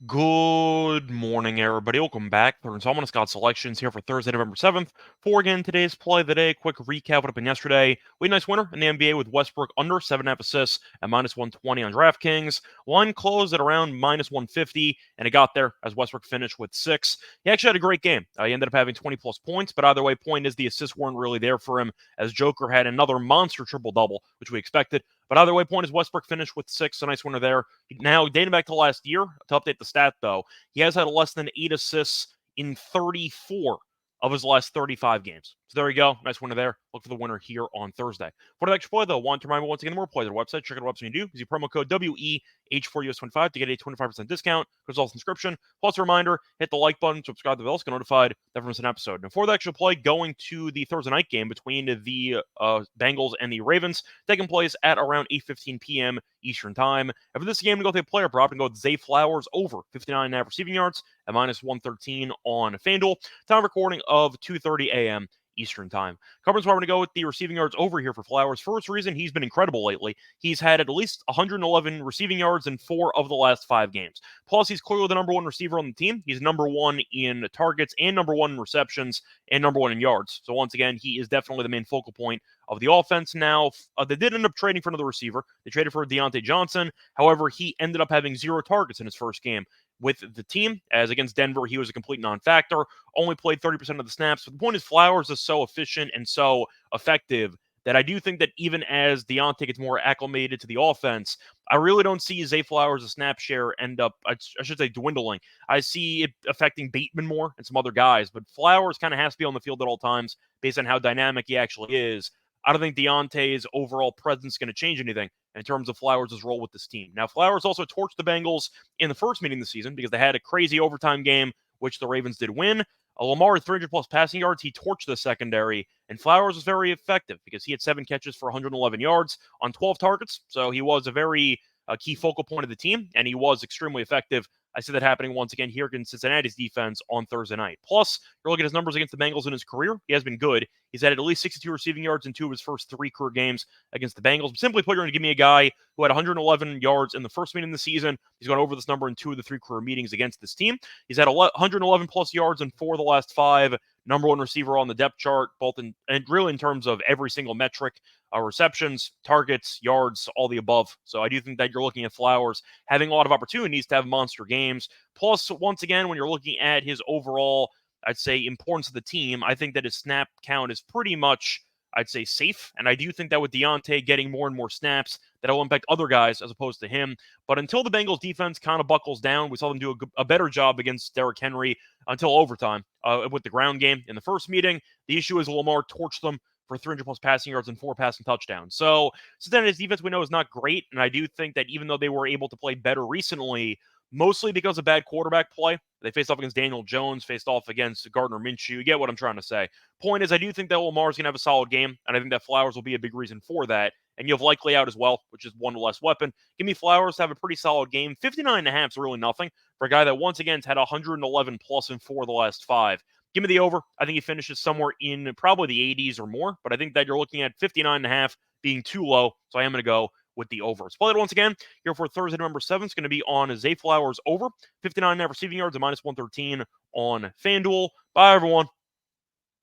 Good morning, everybody. Welcome back. Third installment of Scott's Selections here for Thursday, November 7th. For again, today's play of the day. Quick recap of what happened yesterday. We had a nice winner in the NBA with Westbrook under 7.5 assists at minus 120 on DraftKings. Line closed at around minus 150, and it got there as Westbrook finished with 6. He actually had a great game. He ended up having 20-plus points, but either way, point is the assists weren't really there for him as Joker had another monster triple-double, which we expected. But either way, point is Westbrook finished with 6. A nice winner there. Now, dating back to last year, to update the stat, though, he has had less than 8 assists in 34 of his last 35 games. So there you go. Nice winner there. Look for the winner here on Thursday. For the extra play, though, want to remind you once again, the more plays on the website. Check out the website when you do. Use the promo code WEH4US25 to get a 25% discount. Goes all subscription. Plus a reminder, hit the like button, subscribe to the bell, so get notified never miss an episode. And for the extra play, going to the Thursday night game between the Bengals and the Ravens, taking place at around 8:15 p.m. Eastern Time. And for this game, to go with a player prop and go with Zay Flowers over 59.5 receiving yards at minus 113 on FanDuel. Time recording of 2:30 a.m. Eastern Time. Coverage, we're going to go with the receiving yards over here for Flowers. First reason, he's been incredible lately. He's had at least 111 receiving yards in 4 of the last 5 games. Plus, he's clearly the number 1 receiver on the team. He's number 1 in targets and number 1 in receptions and number 1 in yards. So once again, he is definitely the main focal point of the offense. Now, they did end up trading for another receiver. They traded for Deontay Johnson. However, he ended up having 0 targets in his first game with the team, as against Denver, he was a complete non-factor, only played 30% of the snaps. But the point is, Flowers is so efficient and so effective that I do think that even as Deontay gets more acclimated to the offense, I really don't see Zay Flowers' snap share end up, I should say, dwindling. I see it affecting Bateman more and some other guys, but Flowers kind of has to be on the field at all times based on how dynamic he actually is. I don't think Deontay's overall presence is going to change anything in terms of Flowers' role with this team. Now, Flowers also torched the Bengals in the first meeting of the season because they had a crazy overtime game, which the Ravens did win. Lamar had 300-plus passing yards. He torched the secondary, and Flowers was very effective because he had 7 catches for 111 yards on 12 targets. So he was a very key focal point of the team, and he was extremely effective. I see that happening once again here against Cincinnati's defense on Thursday night. Plus, you're looking at his numbers against the Bengals in his career. He has been good. He's had at least 62 receiving yards in 2 of his first 3 career games against the Bengals. But simply put, you're going to give me a guy who had 111 yards in the first meeting of the season. He's gone over this number in 2 of the 3 career meetings against this team. He's had 111 plus yards in 4 of the last 5. Number 1 receiver on the depth chart, both in and really in terms of every single metric, receptions, targets, yards, all the above. So I do think that you're looking at Flowers having a lot of opportunities to have monster games. Plus, once again, when you're looking at his overall, I'd say, importance of the team, I think that his snap count is pretty much, I'd say, safe. And I do think that with Deontay getting more and more snaps, that'll impact other guys as opposed to him. But until the Bengals defense kind of buckles down, we saw them do a better job against Derrick Henry until overtime with the ground game in the first meeting. The issue is Lamar torched them for 300-plus passing yards and 4 passing touchdowns. So Cincinnati's defense we know is not great, and I do think that even though they were able to play better recently, mostly because of bad quarterback play, they faced off against Daniel Jones, faced off against Gardner Minshew. You get what I'm trying to say. Point is, I do think that Lamar's going to have a solid game, and I think that Flowers will be a big reason for that. And you have Likely out as well, which is 1 less weapon. Give me Flowers to have a pretty solid game. 59.5 is really nothing for a guy that once again has had 111 plus in 4 of the last 5. Give me the over. I think he finishes somewhere in probably the 80s or more, but I think that you're looking at 59.5 being too low, so I am going to go with the over. Let's play it once again here for Thursday, November 7th. It's going to be on Zay Flowers over 59.5 receiving yards and minus 113 on FanDuel. Bye, everyone.